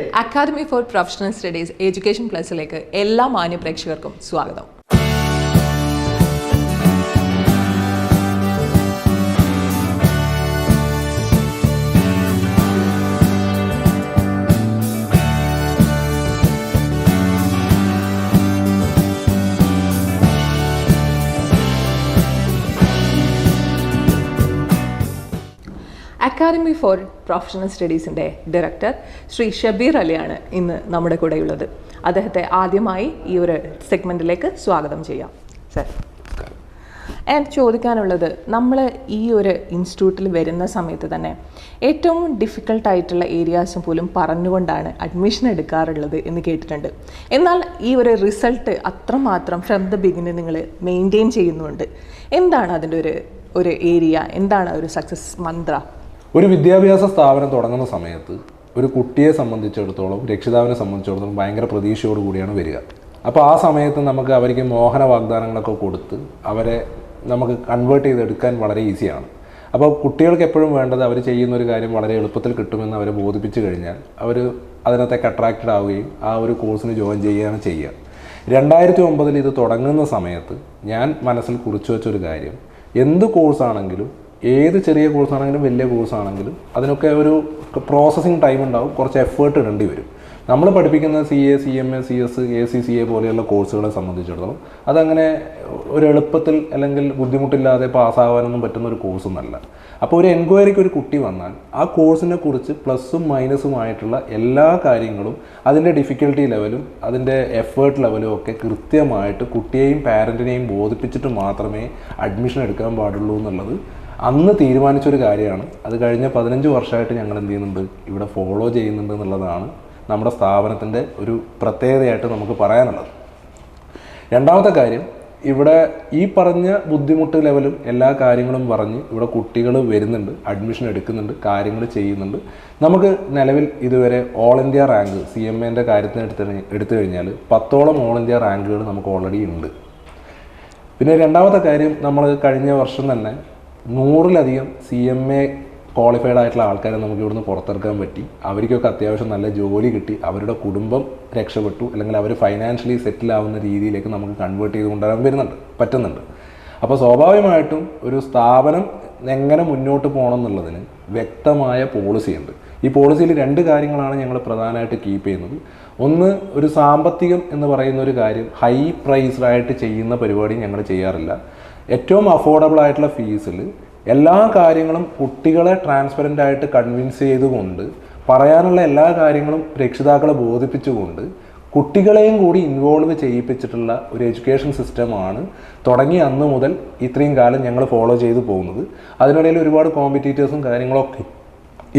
Academy for Professional Studies Education പ്ലസിലേക്ക് എല്ലാ മാന്യ പ്രേക്ഷകർക്കും സ്വാഗതം. അക്കാദമി ഫോർ പ്രൊഫഷണൽ സ്റ്റഡീസിൻ്റെ ഡയറക്ടർ ശ്രീ ഷബീർ അലിയാണ് ഇന്ന് നമ്മുടെ കൂടെയുള്ളത്. അദ്ദേഹത്തെ ആദ്യമായി ഈ ഒരു സെഗ്മെൻറ്റിലേക്ക് സ്വാഗതം ചെയ്യാം. സർ, എനിക്ക് ചോദിക്കാനുള്ളത്, നമ്മൾ ഈ ഒരു ഇൻസ്റ്റിറ്റ്യൂട്ടിൽ വരുന്ന സമയത്ത് തന്നെ ഏറ്റവും ഡിഫിക്കൽട്ടായിട്ടുള്ള ഏരിയാസും പോലും പറഞ്ഞുകൊണ്ടാണ് അഡ്മിഷൻ എടുക്കാറുള്ളത് എന്ന് കേട്ടിട്ടുണ്ട്. എന്നാൽ ഈ ഒരു റിസൾട്ട് അത്രമാത്രം ഫ്രം ദ ബിഗിനിങ് നിങ്ങൾ മെയിൻറ്റെയിൻ ചെയ്യുന്നുണ്ട്. എന്താണ് അതിൻ്റെ ഒരു ഏരിയ, എന്താണ് ഒരു സക്സസ് മന്ത്ര? ഒരു വിദ്യാഭ്യാസ സ്ഥാപനം തുടങ്ങുന്ന സമയത്ത് ഒരു കുട്ടിയെ സംബന്ധിച്ചിടത്തോളം, രക്ഷിതാവിനെ സംബന്ധിച്ചിടത്തോളം ഭയങ്കര പ്രതീക്ഷയോട് കൂടിയാണ് വരിക. അപ്പോൾ ആ സമയത്ത് നമുക്ക് അവർക്ക് മോഹന വാഗ്ദാനങ്ങളൊക്കെ കൊടുത്ത് അവരെ നമുക്ക് കൺവേർട്ട് ചെയ്തെടുക്കാൻ വളരെ ഈസിയാണ്. അപ്പോൾ കുട്ടികൾക്ക് എപ്പോഴും വേണ്ടത് അവർ ചെയ്യുന്ന ഒരു കാര്യം വളരെ എളുപ്പത്തിൽ കിട്ടുമെന്ന് അവരെ ബോധിപ്പിച്ചു കഴിഞ്ഞാൽ അവർ അതിനകത്തേക്ക് അട്രാക്റ്റഡ് ആവുകയും ആ ഒരു കോഴ്സിന് ജോയിൻ ചെയ്യുകയാണ് ചെയ്യുക. 2009 ഇത് തുടങ്ങുന്ന സമയത്ത് ഞാൻ മനസ്സിൽ കുറിച്ചു വെച്ചൊരു കാര്യം, എന്ത് കോഴ്സാണെങ്കിലും, ഏത് ചെറിയ കോഴ്സാണെങ്കിലും വലിയ കോഴ്സാണെങ്കിലും അതിനൊക്കെ ഒരു പ്രോസസ്സിങ് ടൈം ഉണ്ടാവും, കുറച്ച് എഫേർട്ട് ഇടേണ്ടി വരും. നമ്മൾ പഠിപ്പിക്കുന്ന CA, CMA, CS, ACCA പോലെയുള്ള കോഴ്സുകളെ സംബന്ധിച്ചിടത്തോളം അതങ്ങനെ ഒരു എളുപ്പത്തിൽ അല്ലെങ്കിൽ ബുദ്ധിമുട്ടില്ലാതെ പാസ്സാവാനൊന്നും പറ്റുന്ന ഒരു കോഴ്സൊന്നുമല്ല. അപ്പോൾ ഒരു എൻക്വയറിക്ക് ഒരു കുട്ടി വന്നാൽ ആ കോഴ്സിനെ കുറിച്ച് പ്ലസും മൈനസുമായിട്ടുള്ള എല്ലാ കാര്യങ്ങളും, അതിൻ്റെ ഡിഫിക്കൽട്ടി ലെവലും അതിൻ്റെ എഫേർട്ട് ലെവലും ഒക്കെ കൃത്യമായിട്ട് കുട്ടിയെയും പാരൻറ്റിനെയും ബോധിപ്പിച്ചിട്ട് മാത്രമേ അഡ്മിഷൻ എടുക്കാൻ പാടുള്ളൂ എന്നുള്ളത് അന്ന് തീരുമാനിച്ചൊരു കാര്യമാണ്. അത് കഴിഞ്ഞ 15 വർഷമായിട്ട് ഞങ്ങൾ എന്ത് ചെയ്യുന്നുണ്ട്, ഇവിടെ ഫോളോ ചെയ്യുന്നുണ്ട് എന്നുള്ളതാണ് നമ്മുടെ സ്ഥാപനത്തിൻ്റെ ഒരു പ്രത്യേകതയായിട്ട് നമുക്ക് പറയാനുള്ളത്. രണ്ടാമത്തെ കാര്യം, ഇവിടെ ഈ പറഞ്ഞ ബുദ്ധിമുട്ട് ലെവലും എല്ലാ കാര്യങ്ങളും പറഞ്ഞ് ഇവിടെ കുട്ടികൾ വരുന്നുണ്ട്, അഡ്മിഷൻ എടുക്കുന്നുണ്ട്, കാര്യങ്ങൾ ചെയ്യുന്നുണ്ട്. നമുക്ക് നിലവിൽ ഇതുവരെ ഓൾ ഇന്ത്യ റാങ്ക് CMAൻ്റെ കാര്യത്തിന് എടുത്തു കഴിഞ്ഞാൽ 10ഓളം ഓൾ ഇന്ത്യ റാങ്കുകൾ നമുക്ക് ഓൾറെഡി ഉണ്ട്. പിന്നെ രണ്ടാമത്തെ കാര്യം, നമ്മൾ കഴിഞ്ഞ വർഷം തന്നെ 100-ലധികം CMA ക്വാളിഫൈഡ് ആയിട്ടുള്ള ആൾക്കാരെ നമുക്ക് ഇവിടുന്ന് പുറത്തിറക്കാൻ പറ്റി. അവർക്കൊക്കെ അത്യാവശ്യം നല്ല ജോലി കിട്ടി, അവരുടെ കുടുംബം രക്ഷപ്പെട്ടു, അല്ലെങ്കിൽ അവർ ഫൈനാൻഷ്യലി സെറ്റിൽ ആവുന്ന രീതിയിലേക്ക് നമുക്ക് കൺവേർട്ട് ചെയ്ത് കൊണ്ടുവരാൻ പറ്റുന്നുണ്ട്. അപ്പോൾ സ്വാഭാവികമായിട്ടും ഒരു സ്ഥാപനം എങ്ങനെ മുന്നോട്ട് പോകണം എന്നുള്ളതിന് വ്യക്തമായ പോളിസിയുണ്ട്. ഈ പോളിസിയിൽ 2 കാര്യങ്ങളാണ് ഞങ്ങൾ പ്രധാനമായിട്ട് കീപ്പ് ചെയ്യുന്നത്. ഒന്ന്, ഒരു സാമ്പത്തികം എന്ന് പറയുന്ന ഒരു കാര്യം ഹൈ പ്രൈസ്ഡായിട്ട് ചെയ്യുന്ന പരിപാടി ഞങ്ങൾ ചെയ്യാറില്ല. ഏറ്റവും അഫോർഡബിൾ ആയിട്ടുള്ള ഫീസിൽ എല്ലാ കാര്യങ്ങളും കുട്ടികളെ ട്രാൻസ്പെറൻ്റ് ആയിട്ട് കൺവിൻസ് ചെയ്തുകൊണ്ട്, പറയാനുള്ള എല്ലാ കാര്യങ്ങളും രക്ഷിതാക്കളെ ബോധിപ്പിച്ചുകൊണ്ട്, കുട്ടികളെയും കൂടി ഇൻവോൾവ് ചെയ്യിപ്പിച്ചിട്ടുള്ള ഒരു എഡ്യൂക്കേഷൻ സിസ്റ്റമാണ് തുടങ്ങി അന്ന് മുതൽ ഇത്രയും കാലം ഞങ്ങൾ ഫോളോ ചെയ്തു പോകുന്നത്. അതിനിടയിൽ ഒരുപാട് കോമ്പറ്റീറ്റേഴ്സും കാര്യങ്ങളൊക്കെ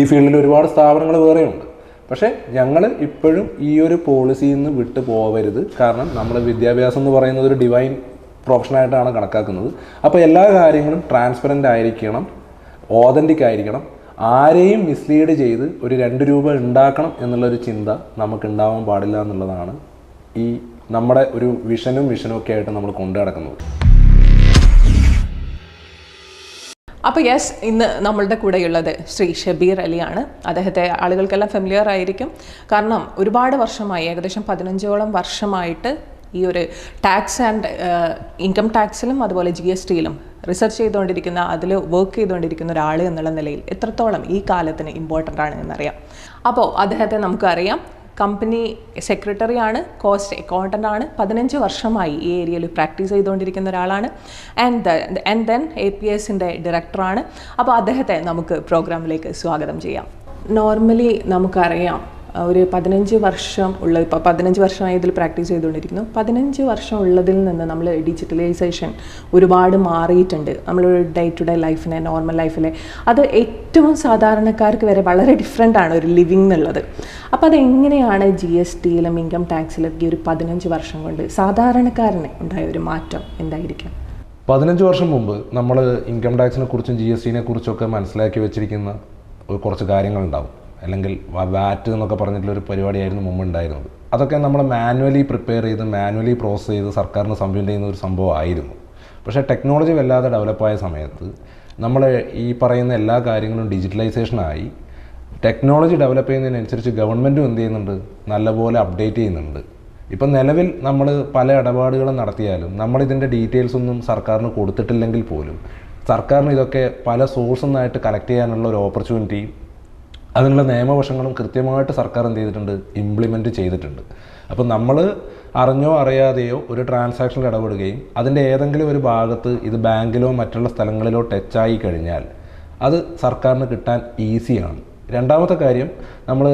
ഈ ഫീൽഡിൽ ഒരുപാട് സ്ഥാപനങ്ങൾ വേറെയുണ്ട്. പക്ഷേ ഞങ്ങൾ ഇപ്പോഴും ഈ ഒരു പോളിസിയിൽ നിന്ന് വിട്ടു പോകരുത്. കാരണം നമ്മുടെ വിദ്യാഭ്യാസം എന്ന് പറയുന്നത് ഒരു ഡിവൈൻ പ്രൊഫഷനായിട്ടാണ് കണക്കാക്കുന്നത്. അപ്പോൾ എല്ലാ കാര്യങ്ങളും ട്രാൻസ്പെറൻ്റ് ആയിരിക്കണം, ഓതൻറ്റിക് ആയിരിക്കണം. ആരെയും മിസ്ലീഡ് ചെയ്ത് ഒരു 2 രൂപ ഉണ്ടാക്കണം എന്നുള്ളൊരു ചിന്ത നമുക്ക് ഉണ്ടാവാൻ പാടില്ല എന്നുള്ളതാണ് ഈ നമ്മുടെ ഒരു വിഷനും ഒക്കെ ആയിട്ട് നമ്മൾ കൊണ്ടു നടക്കുന്നത്. അപ്പോൾ യെസ്, ഇന്ന് നമ്മളുടെ കൂടെയുള്ളത് ശ്രീ ഷബീർ അലിയാണ്. അദ്ദേഹത്തെ ആളുകൾക്കെല്ലാം ഫെമിലിയർ ആയിരിക്കും. കാരണം ഒരുപാട് വർഷമായി, ഏകദേശം 15ഓളം വർഷമായിട്ട് ഈ ഒരു ടാക്സ് ആൻഡ് ഇൻകം ടാക്സിലും അതുപോലെ GSTയിലും റിസർച്ച് ചെയ്തുകൊണ്ടിരിക്കുന്ന, അതിൽ വർക്ക് ചെയ്തുകൊണ്ടിരിക്കുന്ന ഒരാൾ എന്നുള്ള നിലയിൽ എത്രത്തോളം ഈ കാലത്തിന് ഇമ്പോർട്ടൻ്റ് ആണ് എന്നറിയാം. അപ്പോൾ അദ്ദേഹത്തെ നമുക്കറിയാം, കമ്പനി സെക്രട്ടറിയാണ്, കോസ്റ്റ് അക്കൗണ്ടൻ്റ് ആണ്, 15 വർഷമായി ഈ ഏരിയയിൽ പ്രാക്ടീസ് ചെയ്തുകൊണ്ടിരിക്കുന്ന ഒരാളാണ്. ആൻഡ് ദെൻ APSൻ്റെ ഡയറക്ടറാണ്. അപ്പോൾ അദ്ദേഹത്തെ നമുക്ക് പ്രോഗ്രാമിലേക്ക് സ്വാഗതം ചെയ്യാം. നോർമലി നമുക്കറിയാം, ഒരു 15 വർഷം ഉള്ള, ഇപ്പോൾ 15 വർഷമായി ഇതിൽ പ്രാക്ടീസ് ചെയ്തുകൊണ്ടിരിക്കുന്നു. 15 വർഷം ഉള്ളതിൽ നിന്ന് നമ്മൾ ഡിജിറ്റലൈസേഷൻ ഒരുപാട് മാറിയിട്ടുണ്ട്. നമ്മളൊരു ഡേ ടു ഡേ ലൈഫിനെ, നോർമൽ ലൈഫിലെ, അത് ഏറ്റവും സാധാരണക്കാർക്ക് വരെ വളരെ ഡിഫറെൻ്റ് ആണ് ഒരു ലിവിങ് എന്നുള്ളത്. അപ്പോൾ അതെങ്ങനെയാണ് GSTയിലും ഇൻകം ടാക്സിലും ഈ ഒരു 15 വർഷം കൊണ്ട് സാധാരണക്കാരന് ഉണ്ടായ ഒരു മാറ്റം എന്തായിരിക്കും? 15 വർഷം മുമ്പ് നമ്മൾ ഇൻകം ടാക്സിനെ കുറിച്ചും GSTനെ കുറിച്ചൊക്കെ മനസ്സിലാക്കി വെച്ചിരിക്കുന്ന കുറച്ച് കാര്യങ്ങളുണ്ടാവും. അല്ലെങ്കിൽ വാറ്റ് എന്നൊക്കെ പറഞ്ഞിട്ടുള്ളൊരു പരിപാടിയായിരുന്നു മുമ്പ് ഉണ്ടായിരുന്നത്. അതൊക്കെ നമ്മൾ മാനുവലി പ്രിപ്പയർ ചെയ്ത്, മാനുവലി പ്രോസസ്സ് ചെയ്ത് സർക്കാരിന് സബ്മിറ്റ് ചെയ്യുന്ന ഒരു സംഭവമായിരുന്നു. പക്ഷേ ടെക്നോളജി വല്ലാതെ ഡെവലപ്പായ സമയത്ത് നമ്മൾ ഈ പറയുന്ന എല്ലാ കാര്യങ്ങളും ഡിജിറ്റലൈസേഷനായി ടെക്നോളജി ഡെവലപ്പ് ചെയ്യുന്നതിനനുസരിച്ച് ഗവൺമെൻറ്റും എന്ത് ചെയ്യുന്നുണ്ട്, നല്ലപോലെ അപ്ഡേറ്റ് ചെയ്യുന്നുണ്ട്. ഇപ്പം നിലവിൽ നമ്മൾ പല ഇടപാടുകളും നടത്തിയാലും നമ്മളിതിൻ്റെ ഡീറ്റെയിൽസ് ഒന്നും സർക്കാരിന് കൊടുത്തിട്ടില്ലെങ്കിൽ പോലും സർക്കാരിന് ഇതൊക്കെ പല സോഴ്സിൽ നിന്നായിട്ട് കളക്ട് ചെയ്യാനുള്ള ഒരു ഓപ്പർച്യൂണിറ്റിയും അതിനുള്ള നിയമവശങ്ങളും കൃത്യമായിട്ട് സർക്കാർ എന്ത് ചെയ്തിട്ടുണ്ട്, ഇംപ്ലിമെൻറ്റ് ചെയ്തിട്ടുണ്ട്. അപ്പം നമ്മൾ അറിഞ്ഞോ അറിയാതെയോ ഒരു ട്രാൻസാക്ഷനിൽ ഇടപെടുകയും അതിൻ്റെ ഏതെങ്കിലും ഒരു ഭാഗത്ത് ഇത് ബാങ്കിലോ മറ്റുള്ള സ്ഥലങ്ങളിലോ ടച്ചായി കഴിഞ്ഞാൽ അത് സർക്കാരിന് കിട്ടാൻ ഈസിയാണ്. രണ്ടാമത്തെ കാര്യം, നമ്മൾ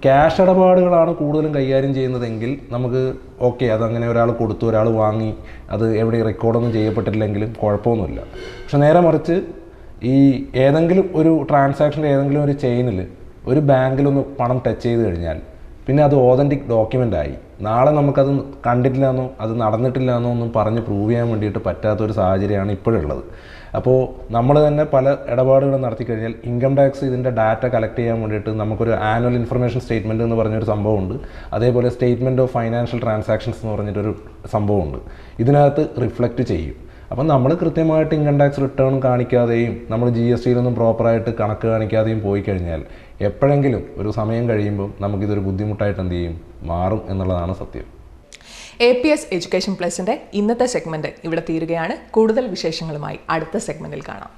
ക്യാഷ് ഇടപാടുകളാണ് കൂടുതലും കൈകാര്യം ചെയ്യുന്നതെങ്കിൽ നമുക്ക് ഓക്കെ, അതങ്ങനെ ഒരാൾ കൊടുത്തു ഒരാൾ വാങ്ങി അത് എവിടെ റെക്കോർഡൊന്നും ചെയ്യപ്പെട്ടില്ലെങ്കിലും കുഴപ്പമൊന്നുമില്ല. പക്ഷെ നേരെ മറിച്ച് ഈ ഏതെങ്കിലും ഒരു ട്രാൻസാക്ഷൻ്റെ ഏതെങ്കിലും ഒരു ചെയിനിൽ ഒരു ബാങ്കിലൊന്ന് പണം ടച്ച് ചെയ്ത് കഴിഞ്ഞാൽ പിന്നെ അത് ഓതൻറ്റിക് ഡോക്യുമെൻ്റായി. നാളെ നമുക്കത് കണ്ടിട്ടില്ലെന്നോ അത് നടന്നിട്ടില്ലെന്നോ ഒന്നും പറഞ്ഞ് പ്രൂവ് ചെയ്യാൻ വേണ്ടിയിട്ട് പറ്റാത്തൊരു സാഹചര്യമാണ് ഇപ്പോഴുള്ളത്. അപ്പോൾ നമ്മൾ തന്നെ പല ഇടപാടുകളും നടത്തി കഴിഞ്ഞാൽ ഇൻകം ടാക്സ് ഇതിൻ്റെ ഡാറ്റ കളക്ട് ചെയ്യാൻ വേണ്ടിയിട്ട് നമുക്കൊരു ആനുവൽ ഇൻഫർമേഷൻ സ്റ്റേറ്റ്മെൻറ്റ് എന്ന് പറഞ്ഞൊരു സംഭവമുണ്ട്. അതേപോലെ സ്റ്റേറ്റ്മെൻറ്റ് ഓഫ് ഫൈനാൻഷ്യൽ ട്രാൻസാക്ഷൻസ് എന്ന് പറഞ്ഞിട്ടൊരു സംഭവമുണ്ട്. ഇതിനകത്ത് റിഫ്ലക്റ്റ് ചെയ്യും. അപ്പം നമ്മൾ കൃത്യമായിട്ട് ഇൻകം ടാക്സ് റിട്ടേൺ കാണിക്കാതെയും നമ്മൾ GSTയിലൊന്നും പ്രോപ്പറായിട്ട് കണക്ക് കാണിക്കാതെയും പോയി കഴിഞ്ഞാൽ എപ്പോഴെങ്കിലും ഒരു സമയം കഴിയുമ്പം നമുക്കിതൊരു ബുദ്ധിമുട്ടായിട്ട് എന്ത് ചെയ്യും, മാറും എന്നുള്ളതാണ് സത്യം. APS എഡ്യൂക്കേഷൻ പ്ലസിൻ്റെ ഇന്നത്തെ സെഗ്മെൻറ്റ് ഇവിടെ തീരുകയാണ്. കൂടുതൽ വിശേഷങ്ങളുമായി അടുത്ത സെഗ്മെൻറ്റിൽ കാണാം.